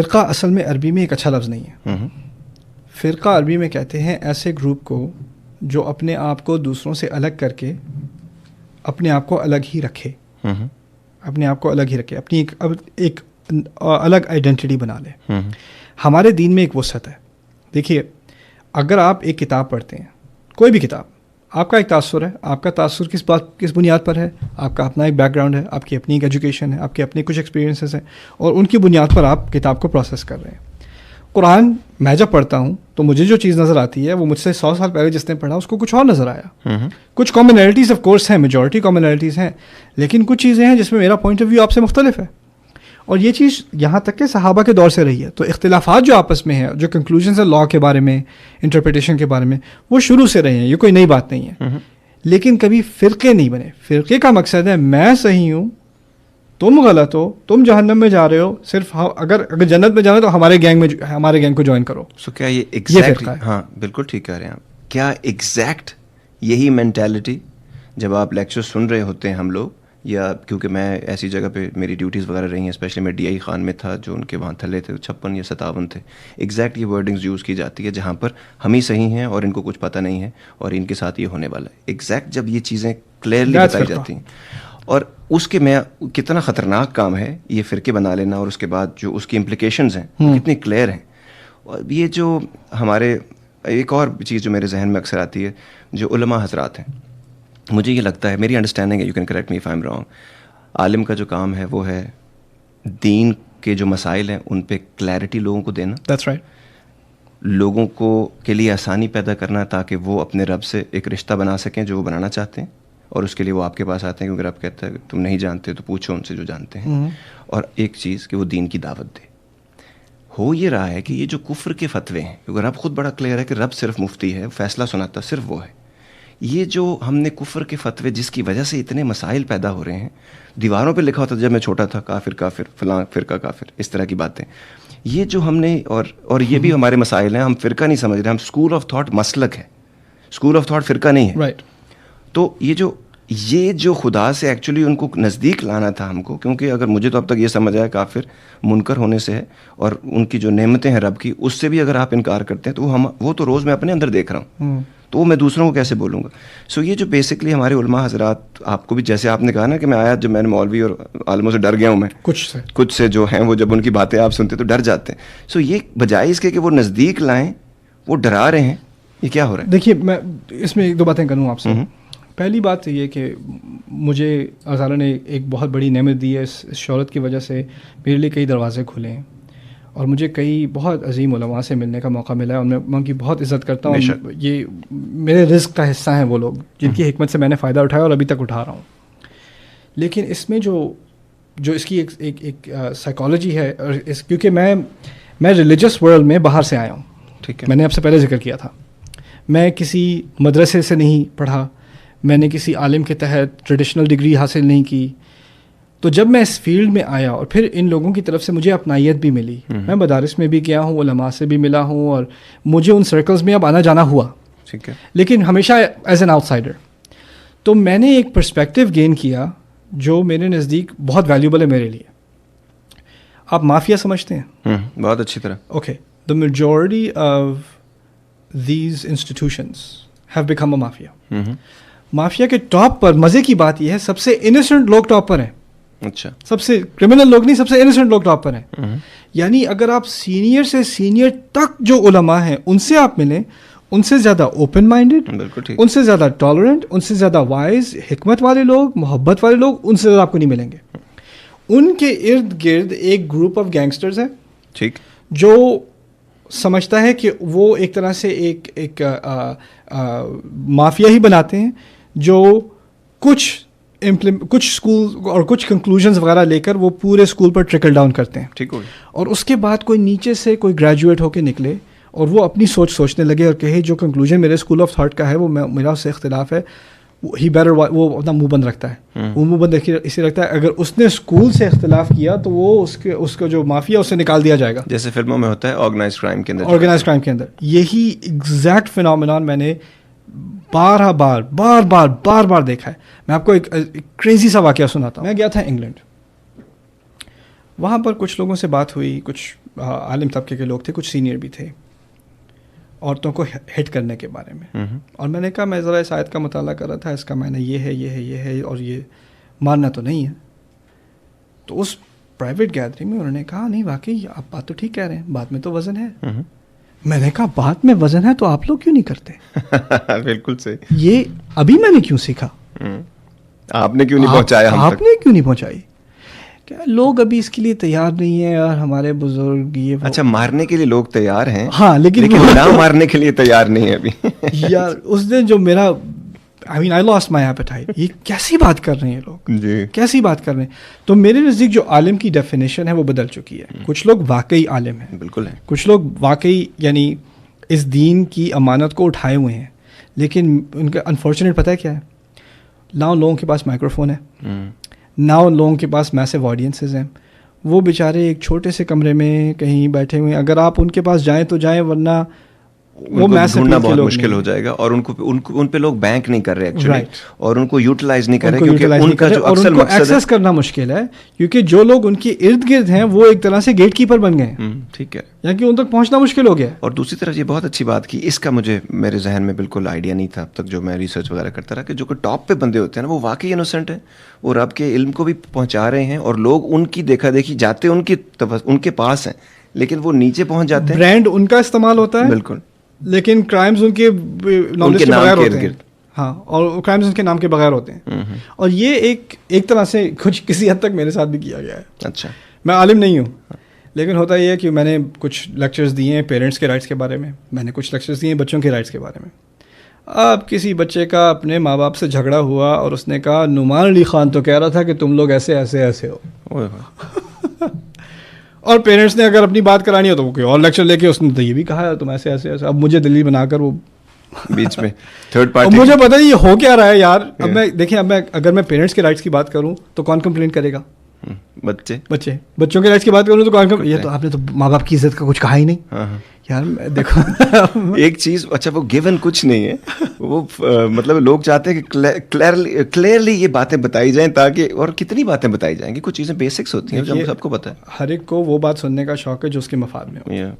فرقہ اصل میں عربی میں ایک اچھا لفظ نہیں ہے. فرقہ عربی میں کہتے ہیں ایسے گروپ کو جو اپنے آپ کو دوسروں سے الگ کر کے اپنے آپ کو الگ ہی رکھے, اپنے آپ کو الگ ہی رکھے, اپنی ایک الگ آئیڈینٹی بنا لے. ہمارے دین میں ایک وسعت ہے. دیکھیے, اگر آپ ایک کتاب پڑھتے ہیں, کوئی بھی کتاب, آپ کا ایک تاثر ہے, آپ کا تاثر کس بنیاد پر ہے, آپ کا اپنا ایک بیک گراؤنڈ ہے, آپ کی اپنی ایک ایجوکیشن ہے, آپ کے اپنے کچھ ایکسپیرینسز ہیں, اور ان کی بنیاد پر آپ کتاب کو پروسیس کر رہے ہیں. قرآن میں جب پڑھتا ہوں تو مجھے جو چیز نظر آتی ہے وہ مجھ سے 100 سال پہلے جس نے پڑھا اس کو کچھ اور نظر آیا. کچھ کامنلٹیز آف کورس ہیں, میجورٹی کامنلٹیز ہیں, لیکن کچھ چیزیں ہیں جس میں میرا پوائنٹ آف ویو آپ سے مختلف ہے. اور یہ چیز یہاں تک کہ صحابہ کے دور سے رہی ہے. تو اختلافات جو آپس میں ہیں, جو کنکلوژنز ہیں لاء کے بارے میں, انٹرپریٹیشن کے بارے میں, وہ شروع سے رہے ہیں, یہ کوئی نئی بات نہیں ہے. لیکن کبھی فرقے نہیں بنے. فرقے کا مقصد ہے میں صحیح ہوں, تم غلط ہو, تم جہنم میں جا رہے ہو, صرف اگر جنت میں جانا تو ہمارے گینگ کو جوائن کرو. سو کیا یہ ایگزیکٹ, ہاں بالکل ٹھیک کہہ رہے ہیں آپ, کیا ایگزیکٹ یہی مینٹیلٹی جب آپ لیکچر سن رہے ہوتے ہیں ہم لوگ, یا کیونکہ میں ایسی جگہ پہ میری ڈیوٹیز وغیرہ رہی ہیں, اسپیشلی میں DI خان میں تھا جو ان کے وہاں تھلے تھے 56 یا 57 تھے, ایگزیکٹ یہ ورڈنگز یوز کی جاتی ہے جہاں پر ہم ہی صحیح ہیں اور ان کو کچھ پتہ نہیں ہے اور ان کے ساتھ یہ ہونے والا ہے. ایگزیکٹ جب یہ چیزیں کلیئرلی بتائی جاتی ہیں, اور اس کے میں کتنا خطرناک کام ہے یہ فرقے بنا لینا, اور اس کے بعد جو اس کی امپلیکیشنز ہیں کتنی کلیئر ہیں. اور یہ جو ہمارے ایک اور چیز جو میرے ذہن میں اکثر آتی ہے, جو علماء حضرات ہیں, مجھے یہ لگتا ہے, میری انڈرسٹینڈنگ ہے, you can correct me if I am wrong, عالم کا جو کام ہے وہ ہے دین کے جو مسائل ہیں ان پہ کلیئرٹی لوگوں کو دینا. That's right. لوگوں کو کے لیے آسانی پیدا کرنا تاکہ وہ اپنے رب سے ایک رشتہ بنا سکیں جو وہ بنانا چاہتے ہیں, اور اس کے لیے وہ آپ کے پاس آتے ہیں کیونکہ رب کہتا ہے تم نہیں جانتے تو پوچھو ان سے جو جانتے ہیں. اور ایک چیز کہ وہ دین کی دعوت دے. ہو یہ رہا ہے کہ یہ جو کفر کے فتوے ہیں, کیونکہ رب خود بڑا کلیئر ہے کہ رب صرف مفتی ہے, فیصلہ سناتا صرف وہ ہے. یہ جو ہم نے کفر کے فتوے جس کی وجہ سے اتنے مسائل پیدا ہو رہے ہیں, دیواروں پہ لکھا ہوتا تھا جب میں چھوٹا تھا, کافر کافر, فلاں فرقہ کافر, اس طرح کی باتیں, یہ جو ہم نے, اور یہ بھی ہمارے مسائل ہیں, ہم فرقہ نہیں سمجھ رہے, ہم اسکول آف تھاٹ مسلک ہے, اسکول آف تھاٹ فرقہ نہیں ہے. تو یہ جو خدا سے ایکچولی ان کو نزدیک لانا تھا ہم کو, کیونکہ اگر مجھے تو اب تک یہ سمجھ آیا کافر منکر ہونے سے ہے, اور ان کی جو نعمتیں ہیں رب کی اس سے بھی اگر آپ انکار کرتے ہیں تو وہ تو روز میں اپنے اندر دیکھ رہا ہوں, تو میں دوسروں کو کیسے بولوں گا. سو یہ جو بیسکلی ہمارے علماء حضرات, آپ کو بھی جیسے آپ نے کہا نا کہ میں آیا جب میں نے مولوی اور عالموں سے ڈر گیا ہوں, میں کچھ سے جو ہیں وہ جب ان کی باتیں آپ سنتے تو ڈر جاتے ہیں. سو یہ بجائے اس کے کہ وہ نزدیک لائیں, وہ ڈرا رہے ہیں. یہ کیا ہو رہا ہے؟ دیکھیے, میں اس میں 1-2 باتیں کروں آپ سے. پہلی بات یہ کہ مجھے اللہ تعالیٰ نے ایک بہت بڑی نعمت دی ہے. اس شہرت کی وجہ سے میرے لیے کئی دروازے کھلے ہیں, اور مجھے کئی بہت عظیم علماء سے ملنے کا موقع ملا ہے, اور میں ان کی بہت عزت کرتا ہوں. یہ میرے رزق کا حصہ ہیں وہ لوگ جن کی حکمت سے میں نے فائدہ اٹھایا اور ابھی تک اٹھا رہا ہوں. لیکن اس میں جو اس کی ایک سائیکالوجی ہے, اور کیونکہ میں ریلیجس ورلڈ میں باہر سے آیا ہوں. ٹھیک ہے, میں نے آپ سے پہلے ذکر کیا تھا, میں کسی مدرسے سے نہیں پڑھا, میں نے کسی عالم کے تحت ٹریڈیشنل ڈگری حاصل نہیں کی. تو جب میں اس فیلڈ میں آیا اور پھر ان لوگوں کی طرف سے مجھے اپنائیت بھی ملی, میں مدارس میں بھی گیا ہوں, علماء سے بھی ملا ہوں, اور مجھے ان سرکلز میں اب آنا جانا ہوا, لیکن ہمیشہ ایز این آؤٹ سائڈر. تو میں نے ایک پرسپیکٹیو گین کیا جو میرے نزدیک بہت ویلیوبل ہے میرے لیے. آپ مافیا سمجھتے ہیں؟ بہت اچھی طرح. Okay, the majority of these institutions have become a mafia. Mafia کے ٹاپ پر مزے کی بات یہ ہے سب سے انوسنٹ لوگ ٹاپ پر ہیں. اچھا, سب سے کرمنل لوگ نہیں, سب سے انوسنٹ لوگ ٹاپ پر ہیں. یعنی اگر آپ سینئر سے سینئر تک جو علماء ہیں ان سے آپ ملیں, ان سے زیادہ اوپن مائنڈیڈ, ان سے زیادہ ٹالرنٹ, ان سے زیادہ وائز, حکمت والے لوگ, محبت والے لوگ, ان سے زیادہ آپ کو نہیں ملیں گے. ان کے ارد گرد ایک گروپ آف گینگسٹرز ہے, ٹھیک, جو سمجھتا ہے کہ وہ ایک طرح سے ایک مافیا ہی بناتے ہیں, جو کچھ اسکول اور کچھ کنکلوژنز وغیرہ لے کر وہ پورے اسکول پر ٹرکل ڈاؤن کرتے ہیں. ٹھیک ہو, اور اس کے بعد کوئی نیچے سے کوئی گریجویٹ ہو کے نکلے اور وہ اپنی سوچنے لگے اور کہے جو کنکلوژن میرے اسکول آف تھاٹ کا ہے وہ میرا اس سے اختلاف ہے, ہی بیٹر, وہ اپنا منہ بند رکھتا ہے. وہ منہ بند اسے رکھتا ہے اگر اس نے اسکول سے اختلاف کیا تو وہ اس کا جو مافیا اسے نکال دیا جائے گا, جیسے فلموں میں ہوتا ہے آرگنائزڈ کرائم کے اندر. یہی ایگزیکٹ فینومینون میں نے بار دیکھا ہے. میں آپ کو ایک کریزی سا واقعہ سناتا ہوں. میں گیا تھا انگلینڈ, وہاں پر کچھ لوگوں سے بات ہوئی, کچھ عالم طبقے کے لوگ تھے, کچھ سینئر بھی تھے, عورتوں کو ہٹ کرنے کے بارے میں. اور میں نے کہا میں ذرا اس آیت کا مطالعہ کر رہا تھا, اس کا معنی یہ ہے, یہ ہے, یہ ہے, اور یہ مارنا تو نہیں ہے. تو اس پرائیویٹ گیدرنگ میں انہوں نے کہا نہیں واقعی آپ بات تو ٹھیک کہہ رہے ہیں, بات میں تو وزن ہے. میں نے کہا بات میں وزن ہے تو آپ لوگ کیوں نہیں کرتے؟ بالکل صحیح. یہ ابھی میں نے کیوں سیکھا, آپ نے کیوں نہیں پہنچایا, آپ نے کیوں نہیں پہنچائی؟ کہ لوگ ابھی اس کے لیے تیار نہیں ہیں, اور ہمارے بزرگ یہ اچھا مارنے کے لیے لوگ تیار ہیں, ہاں لیکن نہ مارنے کے لیے تیار نہیں ہے ابھی. یار اس دن جو میرا I mean I lost my appetite. یہ کیسی بات کر رہے ہیں لوگ, جی کیسی بات کر رہے ہیں. تو میرے نزدیک جو عالم کی ڈیفینیشن ہے وہ بدل چکی ہے. کچھ لوگ واقعی عالم ہیں, بالکل ہے, کچھ لوگ واقعی یعنی اس دین کی امانت کو اٹھائے ہوئے ہیں, لیکن ان کا انفارچونیٹ پتہ ہے کیا ہے, نہ لوگوں کے پاس مائکرو فون ہے, نہ ان لوگوں کے پاس میسو آڈینسز ہیں. وہ بیچارے ایک چھوٹے سے کمرے میں کہیں بیٹھے ہوئے ہیں, اگر آپ ان کے پاس جائیں تو جائیں, ورنہ وہ ڈھونڈنا بہت مشکل ہو جائے گا. اور ان پہ لوگ بینک نہیں کر رہے ایکچولی, اور ان کو یوٹیلائز نہیں کر رہے, کیونکہ ان کا جو اصل مقصد ہے ایکسس کرنا مشکل ہے, کیونکہ جو لوگ ان کے ارد گرد ہیں وہ ایک طرح سے گیٹ کیپر بن گئے ہیں. ٹھیک ہے, یعنی کہ ان تک پہنچنا مشکل ہو گیا. اور دوسری طرف یہ بہت اچھی بات کی, اس کا مجھے میرے ذہن میں بالکل آئیڈیا نہیں تھا اب تک جو میں ریسرچ وغیرہ کرتا رہا, کہ جو کہ ٹاپ پہ بندے ہوتے ہیں نا وہ واقعی انوسنٹ ہیں, وہ رب کے علم کو بھی پہنچا رہے ہیں, اور لوگ ان کی دیکھا دیکھی جاتے ان کے پاس ہیں, لیکن وہ نیچے پہنچ جاتے ہیں. برانڈ ان کا استعمال ہوتا ہے بالکل, لیکن کرائمز ان کے نالج کے بغیر ہوتے ہیں. ہاں, اور کرائمز ان کے نام کے بغیر ہوتے ہیں. اور یہ ایک طرح سے کچھ کسی حد تک میرے ساتھ بھی کیا گیا ہے. اچھا, میں عالم نہیں ہوں, لیکن ہوتا یہ ہے کہ میں نے کچھ لیکچرز دیے ہیں پیرنٹس کے رائٹس کے بارے میں, میں نے کچھ لیکچرز دیے ہیں بچوں کے رائٹس کے بارے میں. اب کسی بچے کا اپنے ماں باپ سے جھگڑا ہوا اور اس نے کہا نعمان علی خان تو کہہ رہا تھا کہ تم لوگ ایسے ایسے ایسے ہو, اور پیرنٹس نے اگر اپنی بات کرانی ہو تو وہ کوئی اور لیکچر لے کے اس نے تو یہ بھی کہا ہے تم ایسے ایسے ایسے. اب مجھے دلیل بنا کر وہ بیچ میں تھرڈ پارٹی, مجھے پتہ نہیں یہ ہو کیا رہا ہے یار. اب میں دیکھیں, اب میں اگر میں پیرنٹس کے رائٹس کی بات کروں تو کون کمپلین کرے گا؟ بچوں کے رائٹس کی بات کروں تو کون, یہ تو آپ نے تو ماں باپ کی عزت کا کچھ کہا ہی نہیں یار. دیکھو ایک چیز, اچھا وہ گیون کچھ نہیں ہے, وہ مطلب لوگ چاہتے ہیں کہ کلیئرلی یہ باتیں بتائی جائیں, تاکہ, اور کتنی باتیں بتائی جائیں گی, کچھ چیزیں بیسکس ہوتی ہیں جو ہم سب کو پتہ ہے. ہر ایک کو وہ بات سننے کا شوق ہے جو اس کے مفاد میں ہو.